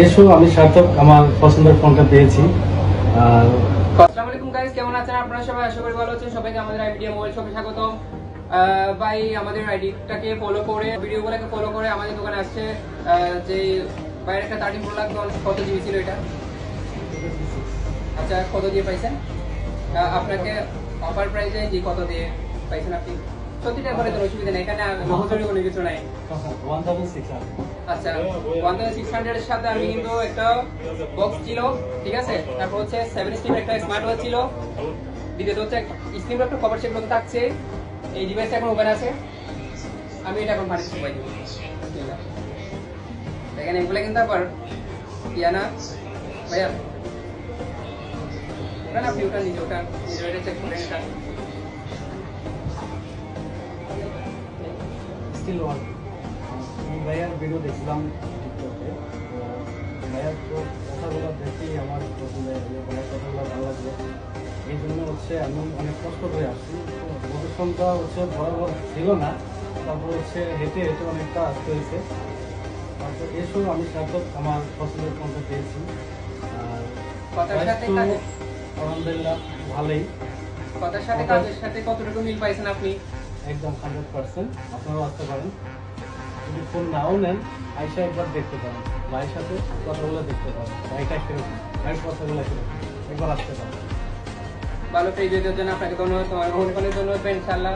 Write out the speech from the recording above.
এসো আমি সার্থক আমার পছন্দের ফোনটা পেয়েছি। আসসালামু আলাইকুম গাইস, কেমন আছেন আপনারা সবাই? আশা করি ভালো আছেন। সবাইকে আমাদের আইডিয়া মোবাইল শপে স্বাগতম। ভাই আমাদের আইডিটাকে ফলো করে, ভিডিওগুলোকে ফলো করে আমাদের দোকানে আসছে যে বাইরে একটা 13 Pro লাখ কত জিবি ছিল এটা? আচ্ছা, কত দিয়ে পাইছেন? আপনাকে অফার প্রাইসে যে কত দিয়ে পাইছেন আপনি? সত্যিটা করে তো অসুবিধা নেই, এখানে লোকজনের কোনো কিছু নাই। 1600। আচ্ছা, 1600 এর সাথে আমি কিন্তু একটা বক্স ছিল, ঠিক আছে? তারপর হচ্ছে 7 স্টিম একটা স্মার্ট ওয়াচ ছিল, দ্বিতীয়ত হচ্ছে স্ক্রিন একটা কভার সেট মতো থাকছে। এই ডিভাইসটা এখন ওপেন আছে, আমি এটা এখন ফার্নিচার পাই দেবো। দেখেন এগুলো কিন্তু আবার ইয়ানা ভাইয়া, ওটা না আপনি ওটা নিজে ওটা চেক করেন। এটা স্টিল ওয়ান। আমি ভাইয়ার ভিডিও দেখছিলাম টিকটকে। ভাইয়ার কথাগুলো দেখেই আমার আসলে ভাইয়ার কথাগুলো ভালো লাগলো। এই জন্য হচ্ছে আমি অনেক কষ্ট করে আসছি। প্রদর্শনটা হচ্ছে বরাবর ছিল না, তারপর হচ্ছে হেঁটে হেঁটে অনেকটা আসতে হয়েছে। তারপর এসো আমি সার্থক আমার পছন্দের ফোনটা পেয়েছি। আর কথার সাথে আলহামদুলিল্লাহ ভালোই। কথার সাথে কাজের সাথে কতটুকু মিল পাইছেন আপনি? একদম 100%। আপনারাও আসতে পারেন, যদি ফোন নাও নেন আইসা একবার দেখতে পারেন, ভাইয়ের সাথে কথাগুলো দেখতে পারেন, ভাইটা কিরকম, ভাইয়ের কথাগুলো কিরকম, একবার আসতে পারেন। ভালো ফ্রি ভিডিওর জন্য আপনাকে ধন্যবাদ, তোমার অনেক অনেক ধন্যবাদ ইনশাআল্লাহ।